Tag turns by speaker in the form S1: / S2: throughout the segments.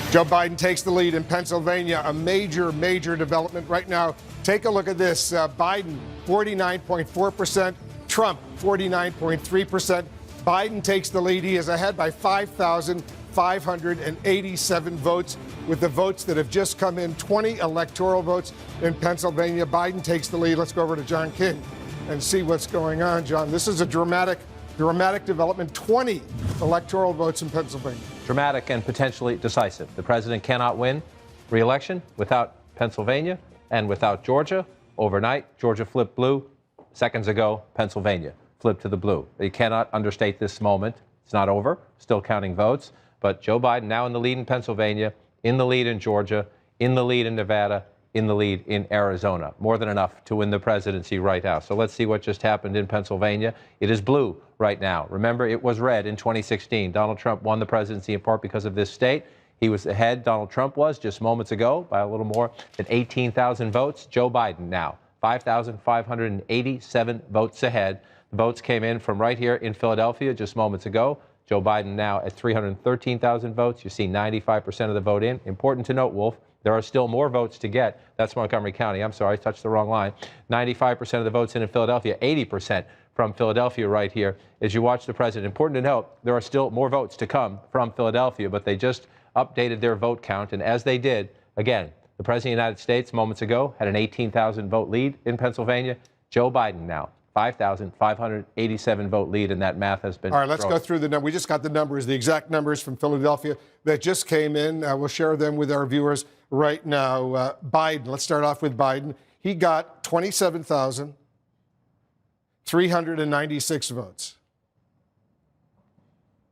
S1: Joe Biden takes the lead in Pennsylvania, a major development right now. Take a look at this. Biden, 49.4%. Trump, 49.3%. Biden takes the lead. He is ahead by 5,587 votes. With the votes that have just come in, 20 electoral votes in Pennsylvania. Biden takes the lead. Let's go over to John King and see what's going on. John, this is a dramatic development. 20 electoral votes in Pennsylvania.
S2: Dramatic and potentially decisive. The president cannot win re-election without Pennsylvania and without Georgia. Overnight, Georgia flipped blue. Seconds ago, Pennsylvania flipped to the blue. You cannot understate this moment. It's not over. Still counting votes. But Joe Biden now in the lead in Pennsylvania, in the lead in Georgia, in the lead in Nevada, in the lead in Arizona. More than enough to win the presidency right now. So let's see what just happened in Pennsylvania. It is blue right now. Remember, it was red in 2016. Donald Trump won the presidency in part because of this state. He was ahead, Donald Trump was, just moments ago by a little more than 18,000 votes. Joe Biden now, 5,587 votes ahead. The votes came in from right here in Philadelphia just moments ago. Joe Biden now at 313,000 votes. You see 95% of the vote in. Important to note, Wolf, there are still more votes to get. That's Montgomery County. I'm sorry, I touched the wrong line. 95% of the votes in Philadelphia, 80% from Philadelphia right here. As you watch the president, important to note, there are still more votes to come from Philadelphia, but they just updated their vote count. And as they did, again, the president of the United States moments ago had an 18,000 vote lead in Pennsylvania. Joe Biden now, 5,587 vote lead, and that math has been.
S1: All right, let's go through the numbers. We just got the numbers, the exact numbers from Philadelphia that just came in. We'll share them with our viewers right now. Biden, let's start off with Biden. He got 27,396 votes.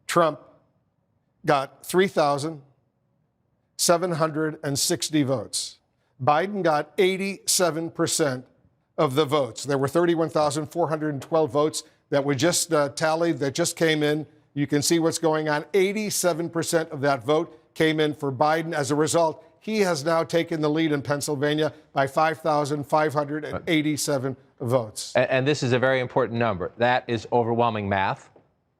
S1: Trump got 3,760 votes. Biden got 87% of the votes. There were 31,412 votes that were just tallied, that just came in. You can see what's going on. 87% of that vote came in for Biden. As a result, he has now taken the lead in Pennsylvania by 5,587 votes.
S2: And this is a very important number. That is overwhelming math.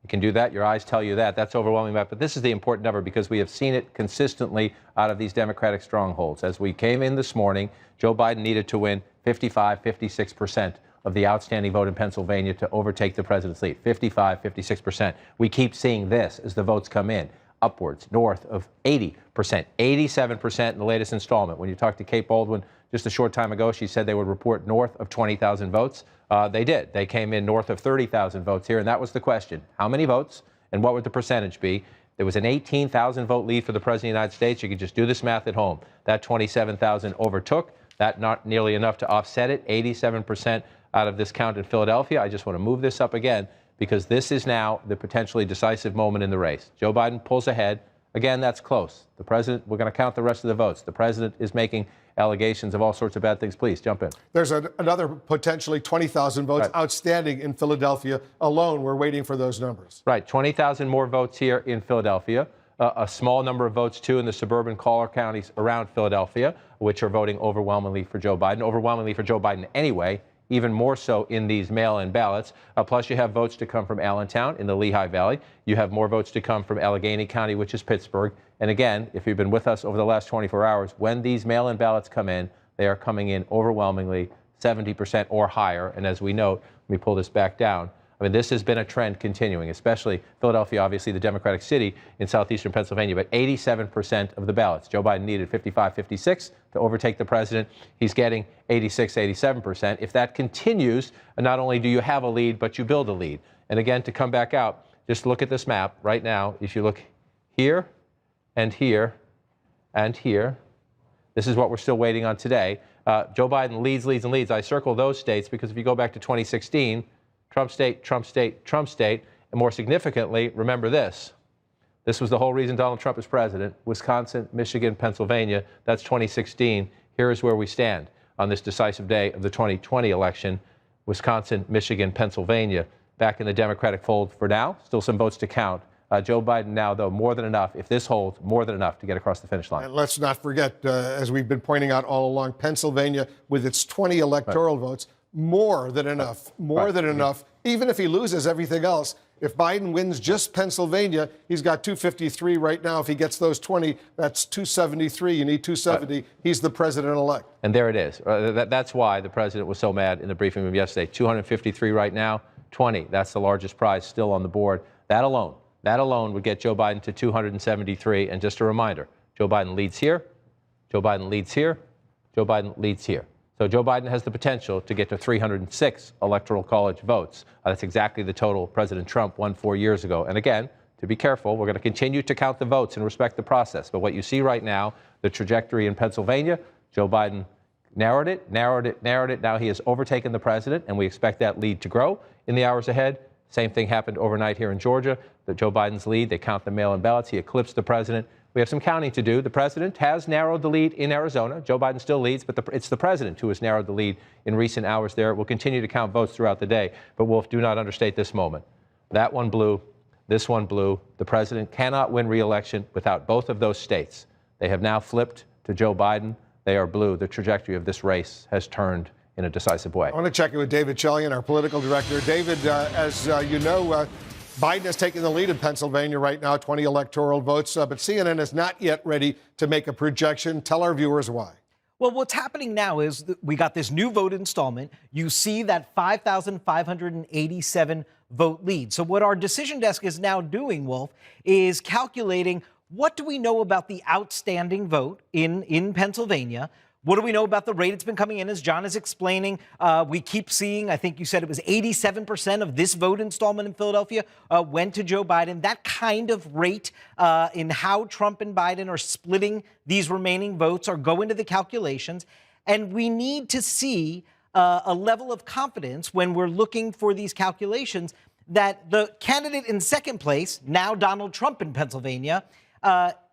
S2: You can do that. Your eyes tell you that. That's overwhelming math. But this is the important number because we have seen it consistently out of these Democratic strongholds. As we came in this morning, Joe Biden needed to win 56% of the outstanding vote in Pennsylvania to overtake the president's lead. 56%. We keep seeing this as the votes come in, upwards, north of 80%, 87% in the latest installment. When you talked to Kate Baldwin just a short time ago, she said they would report north of 20,000 votes. They did. They came in north of 30,000 votes here, and that was the question. How many votes, and what would the percentage be? There was an 18,000 vote lead for the president of the United States. You could just do this math at home. That 27,000 overtook. That not nearly enough to offset it. 87% out of this count in Philadelphia. I just want to move this up again because this is now the potentially decisive moment in the race. Joe Biden pulls ahead. Again, that's close. The president, we're going to count the rest of the votes. The president is making allegations of all sorts of bad things. Please jump in.
S1: There's another potentially 20,000 votes outstanding in Philadelphia alone. We're waiting for those numbers.
S2: Right. 20,000 more votes here in Philadelphia. A small number of votes, too, in the suburban collar counties around Philadelphia, which are voting overwhelmingly for Joe Biden. Overwhelmingly for Joe Biden anyway, even more so in these mail-in ballots. Plus, you have votes to come from Allentown in the Lehigh Valley. You have more votes to come from Allegheny County, which is Pittsburgh. And again, if you've been with us over the last 24 hours, when these mail-in ballots come in, they are coming in overwhelmingly 70% or higher. And as we note, let me pull this back down. I mean, this has been a trend continuing, especially Philadelphia, obviously the Democratic city in southeastern Pennsylvania, but 87% of the ballots. Joe Biden needed 56 to overtake the president. He's getting 87%. If that continues, not only do you have a lead, but you build a lead. And again, to come back out, just look at this map right now. If you look here and here and here, this is what we're still waiting on today. Joe Biden leads. I circle those states because if you go back to 2016, Trump state, Trump state, Trump state, and more significantly, remember this. This was the whole reason Donald Trump is president. Wisconsin, Michigan, Pennsylvania, that's 2016. Here is where we stand on this decisive day of the 2020 election. Wisconsin, Michigan, Pennsylvania, back in the Democratic fold for now. Still some votes to count. Joe Biden now, though, more than enough, if this holds, more than enough to get across the finish line.
S1: And let's not forget, as we've been pointing out all along, Pennsylvania, with its 20 electoral votes, more than enough, more than enough. Even if he loses everything else, If Biden wins just Pennsylvania, he's got 253 right now. If he gets those 20, that's 273. You need 270. He's the president-elect.
S2: And there it is. That's why the president was so mad in the briefing room yesterday. 253 right now, 20. That's the largest prize still on the board. That alone would get Joe Biden to 273. And just a reminder, Joe Biden leads here, Joe Biden leads here, Joe Biden leads here. So Joe Biden has the potential to get to 306 electoral college votes. That's exactly the total President Trump won 4 years ago. And again, to be careful, we're going to continue to count the votes and respect the process. But what you see right now, the trajectory in Pennsylvania, Joe Biden narrowed it. Now he has overtaken the president, and we expect that lead to grow in the hours ahead. Same thing happened overnight here in Georgia. Joe Biden's lead, they count the mail-in ballots. He eclipsed the president. We have some counting to do. The president has narrowed the lead in Arizona. Joe Biden still leads, but it's the president who has narrowed the lead in recent hours there. We'll continue to count votes throughout the day. But, Wolf, do not understate this moment. That one blue, this one blue. The president cannot win re-election without both of those states. They have now flipped to Joe Biden. They are blue. The trajectory of this race has turned in a decisive way.
S1: I want to check in with David Chalian, our political director. David, as you know, Biden has taken the lead in Pennsylvania right now, 20 electoral votes, but CNN is not yet ready to make a projection. Tell our viewers why.
S3: Well, what's happening now is that we got this new vote installment. You see that 5,587 vote lead. So what our decision desk is now doing, Wolf, is calculating what do we know about the outstanding vote in Pennsylvania. What do we know about the rate it's been coming in? As John is explaining, we keep seeing, I think you said it was 87% of this vote installment in Philadelphia went to Joe Biden. That kind of rate in how Trump and Biden are splitting these remaining votes are going to the calculations. And we need to see a level of confidence when we're looking for these calculations that the candidate in second place, now Donald Trump in Pennsylvania,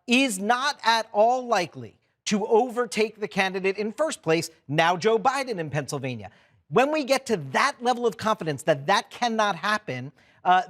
S3: is not at all likely to overtake the candidate in first place, now Joe Biden in Pennsylvania. When we get to that level of confidence that that cannot happen,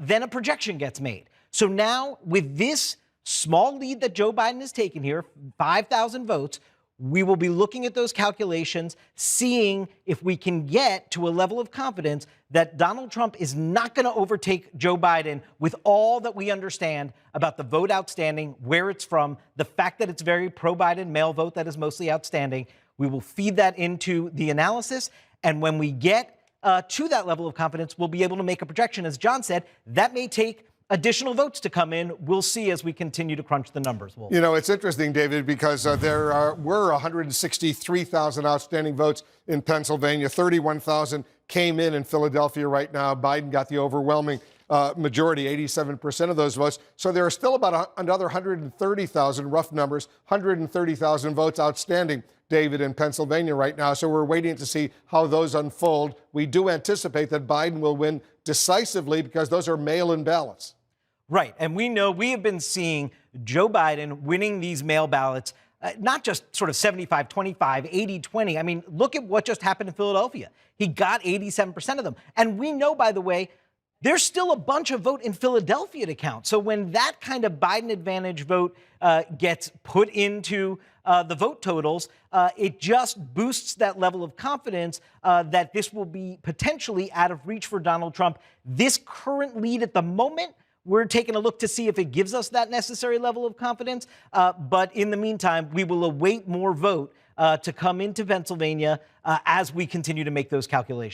S3: then a projection gets made. So now with this small lead that Joe Biden has taken here, 5,000 votes, we will be looking at those calculations, seeing if we can get to a level of confidence that Donald Trump is not going to overtake Joe Biden with all that we understand about the vote outstanding, where it's from, the fact that it's very pro-Biden mail vote that is mostly outstanding. We will feed that into the analysis. And when we get to that level of confidence, we'll be able to make a projection. As John said, that may take additional votes to come in. We'll see as we continue to crunch the numbers.
S1: You know, it's interesting, David, because there were 163,000 outstanding votes in Pennsylvania. 31,000 came in Philadelphia right now. Biden got the overwhelming majority, 87% of those votes. So there are still about another 130,000, rough numbers, 130,000 votes outstanding, David, in Pennsylvania right now. So we're waiting to see how those unfold. We do anticipate that Biden will win decisively because those are mail-in ballots.
S3: Right. And we know we have been seeing Joe Biden winning these mail ballots, not just sort of 75-25, 80-20. I mean, look at what just happened in Philadelphia. He got 87% of them. And we know, by the way, there's still a bunch of vote in Philadelphia to count. So when that kind of Biden advantage vote gets put into the vote totals, it just boosts that level of confidence that this will be potentially out of reach for Donald Trump. This current lead at the moment, we're taking a look to see if it gives us that necessary level of confidence. But in the meantime, we will await more vote to come into Pennsylvania as we continue to make those calculations.